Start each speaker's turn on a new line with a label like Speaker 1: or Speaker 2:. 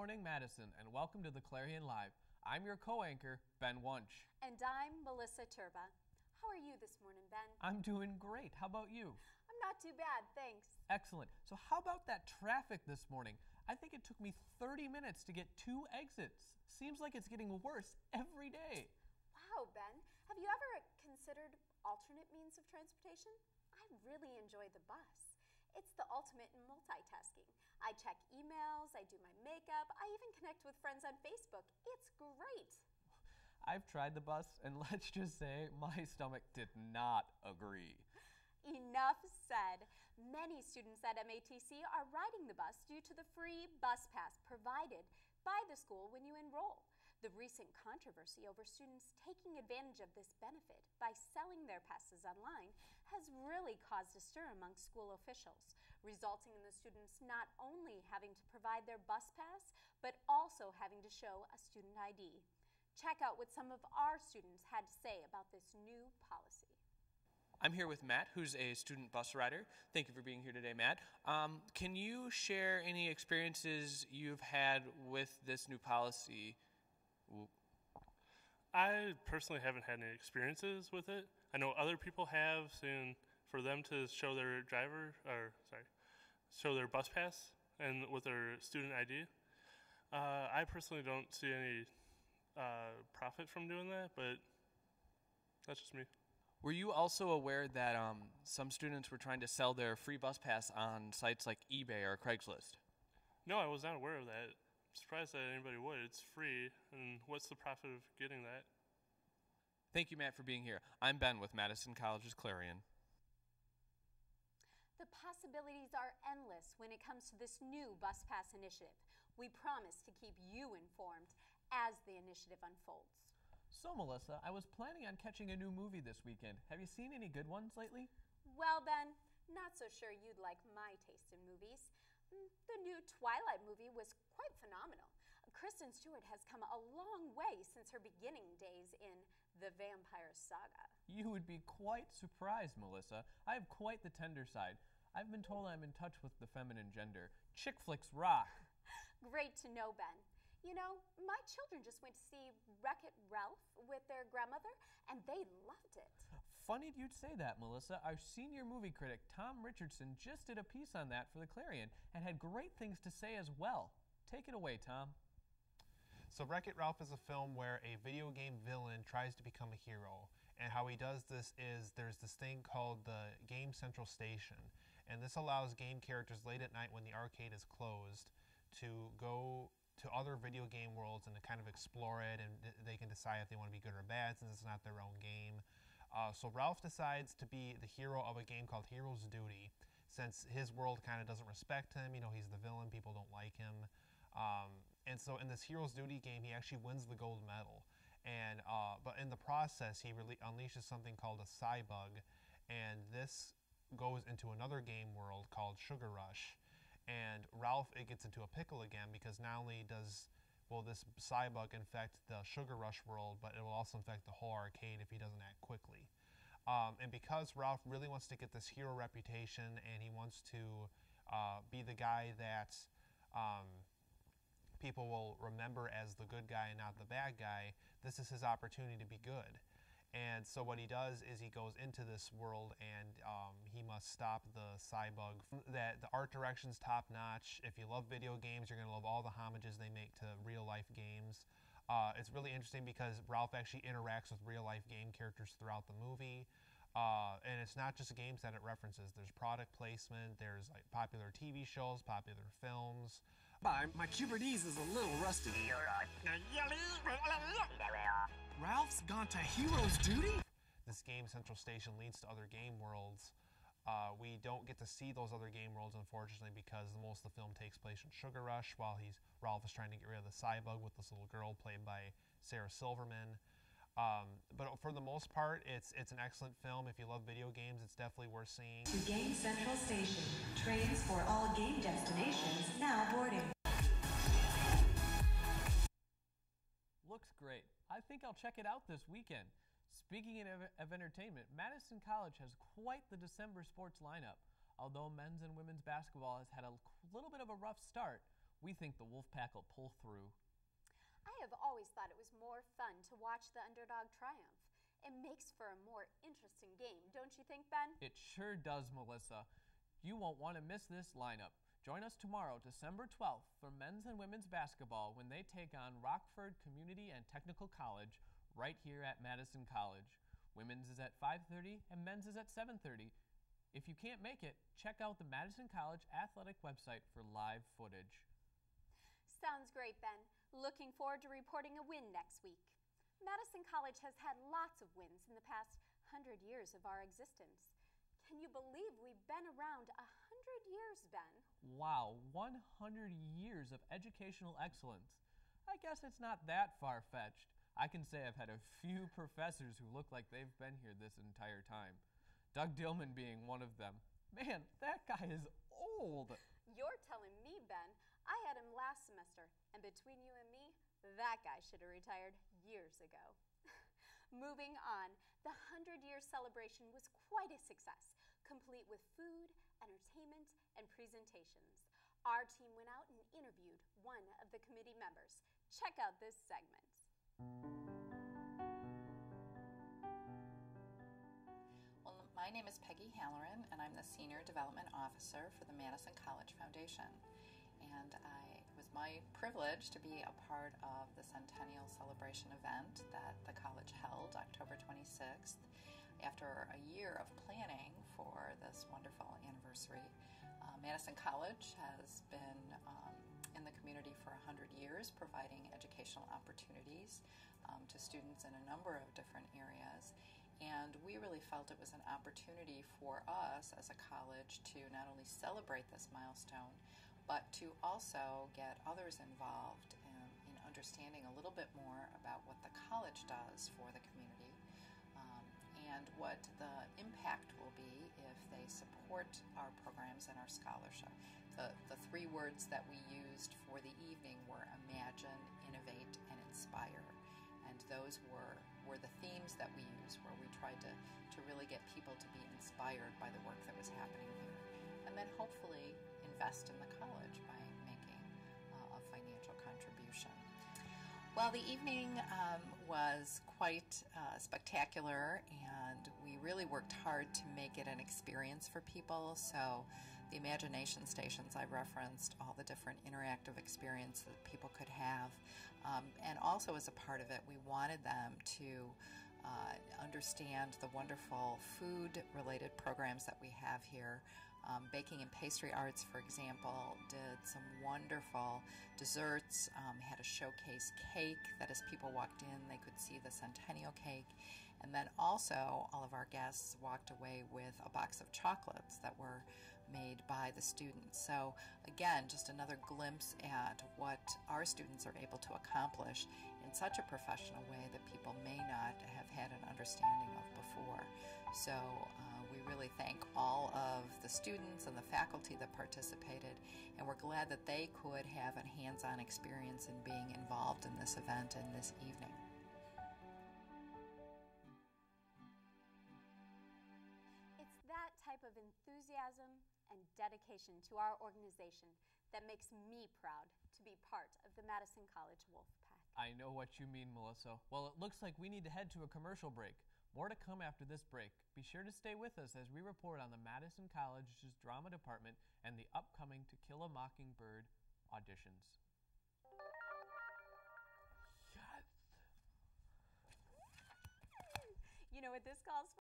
Speaker 1: morning, Madison, and welcome to the Clarion Live. I'm your co-anchor, Ben Wunsch.
Speaker 2: And I'm Melissa Turba. How are you this morning, Ben?
Speaker 1: I'm doing great. How about you?
Speaker 2: I'm not too bad, thanks.
Speaker 1: Excellent. So how about that traffic this morning? I think it took me 30 minutes to get 2 exits. Seems like it's getting worse every day.
Speaker 2: Wow, Ben. Have you ever considered alternate means of transportation? I really enjoy the bus. It's the ultimate in multitasking. I check emails, I do my makeup, I even connect with friends on Facebook. It's great.
Speaker 1: I've tried the bus, and let's just say my stomach did not agree.
Speaker 2: Enough said. Many students at MATC are riding the bus due to the free bus pass provided by the school when you enroll. The recent controversy over students taking advantage of this benefit by selling their passes online has really caused a stir among school officials, resulting in the students not only having to provide their bus pass, but also having to show a student ID. Check out what some of our students had to say about this new policy.
Speaker 1: I'm here with Matt, who's a student bus rider. Thank you for being here today, Matt. Can you share any experiences you've had with this new policy?
Speaker 3: I personally haven't had any experiences with it. I know other people have, and for them to show their show their bus pass and with their student ID. I personally don't see any profit from doing that, but that's just me.
Speaker 1: Were you also aware that some students were trying to sell their free bus pass on sites like eBay or Craigslist?
Speaker 3: No, I was not aware of that. I'm surprised that anybody would. It's free, and what's the profit of getting that?
Speaker 1: Thank you, Matt, for being here. I'm Ben with Madison College's Clarion.
Speaker 2: The possibilities are endless when it comes to this new bus pass initiative. We promise to keep you informed as the initiative unfolds.
Speaker 1: So, Melissa, I was planning on catching a new movie this weekend. Have you seen any good ones lately?
Speaker 2: Well, Ben, not so sure you'd like my taste in movies. The new Twilight movie was quite phenomenal. Kristen Stewart has come a long way since her beginning days in The Vampire Saga.
Speaker 1: You would be quite surprised, Melissa. I have quite the tender side. I've been told I'm in touch with the feminine gender. Chick flicks rock.
Speaker 2: Great to know, Ben. You know, my children just went to see Wreck-It Ralph with their grandmother, and they loved it.
Speaker 1: Funny you'd say that, Melissa. Our senior movie critic, Tom Richardson, just did a piece on that for the Clarion and had great things to say as well. Take it away, Tom.
Speaker 4: So Wreck-It Ralph is a film where a video game villain tries to become a hero. And how he does this is there's this thing called the Game Central Station. And this allows game characters late at night when the arcade is closed to go to other video game worlds and to kind of explore it, and they can decide if they want to be good or bad since it's not their own game. So Ralph decides to be the hero of a game called Hero's Duty, since his world kind of doesn't respect him. You know, he's the villain, people don't like him. And so in this Hero's Duty game, he actually wins the gold medal. And but in the process, he really unleashes something called a Cybug, and this goes into another game world called Sugar Rush. And Ralph, it gets into a pickle again because not only does, this Cybug infect the Sugar Rush world, but it will also infect the whole arcade if he doesn't act quickly. And because Ralph really wants to get this hero reputation and he wants to be the guy that people will remember as the good guy and not the bad guy, this is his opportunity to be good. And so what he does is he goes into this world and he must stop the Cybug. The art direction's top notch. If you love video games, you're going to love all the homages they make to real life games. It's really interesting because Ralph actually interacts with real life game characters throughout the movie. And it's not just games that it references. There's product placement, there's like popular TV shows, popular films.
Speaker 5: My Cuberdese is a little rusty. Ralph's gone to Hero's Duty?
Speaker 4: This Game Central Station leads to other game worlds. We don't get to see those other game worlds, unfortunately, because most of the film takes place in Sugar Rush while Ralph is trying to get rid of the Cybug with this little girl played by Sarah Silverman. But for the most part, it's an excellent film. If you love video games, it's definitely worth seeing.
Speaker 6: To Game Central Station. Trains for all game destinations now boarding.
Speaker 1: Looks great. I think I'll check it out this weekend. Speaking of entertainment, Madison College has quite the December sports lineup. Although men's and women's basketball has had a little bit of a rough start,
Speaker 7: We think the Wolfpack will pull through.
Speaker 2: I have always thought it was more fun to watch the underdog triumph. It makes for a more interesting game, don't you think, Ben?
Speaker 7: It sure does, Melissa. You won't want to miss this lineup. Join us tomorrow, December 12th, for men's and women's basketball when they take on Rockford Community and Technical College right here at Madison College. Women's is at 5:30 and men's is at 7:30. If you can't make it, check out the Madison College Athletic website for live footage.
Speaker 2: Sounds great, Ben. Looking forward to reporting a win next week. Madison College has had lots of wins in the past 100 years of our existence. Can you believe we've been around 100 years, Ben?
Speaker 7: Wow, 100 years of educational excellence. I guess it's not that far-fetched. I can say I've had a few professors who look like they've been here this entire time. Doug Dillman being one of them. Man, that guy is old.
Speaker 2: You're telling me, Ben. I had him last semester, and between you and me, that guy should have retired years ago. Moving on, the 100-year celebration was quite a success, complete with food, entertainment, and presentations. Our team went out and interviewed one of the committee members. Check out this segment.
Speaker 8: Well, my name is Peggy Halloran, and I'm the Senior Development Officer for the Madison College Foundation. And it was my privilege to be a part of the Centennial Celebration event that the college held October 26th. After a year of planning for this wonderful anniversary, Madison College has been in the community for 100 years, providing educational opportunities to students in a number of different areas. And we really felt it was an opportunity for us as a college to not only celebrate this milestone, but to also get others involved in understanding a little bit more about what the college does for the community and what the impact will be if they support our programs and our scholarship. The three words that we used for the evening were imagine, innovate, and inspire. And those were the themes that we used, where we tried to really get people to be inspired by the work that was happening here. And then hopefully invest in the college by making a financial contribution. Well, the evening was quite spectacular, and we really worked hard to make it an experience for people. So the imagination stations I referenced, all the different interactive experiences that people could have. And also as a part of it, we wanted them to understand the wonderful food-related programs that we have here. Baking and pastry arts, for example, did some wonderful desserts, had a showcase cake that as people walked in, they could see the centennial cake. And then also, all of our guests walked away with a box of chocolates that were made by the students. So again, just another glimpse at what our students are able to accomplish in such a professional way that people may not have had an understanding of before. So we really thank all of the students and the faculty that participated, and we're glad that they could have a hands-on experience in being involved in this event and this evening.
Speaker 2: It's that type of enthusiasm and dedication to our organization that makes me proud to be part of the Madison College Wolfpack.
Speaker 7: I know what you mean, Melissa. Well, it looks like we need to head to a commercial break. More to come after this break. Be sure to stay with us as we report on the Madison College's drama department and the upcoming To Kill a Mockingbird auditions.
Speaker 2: You know what this calls for?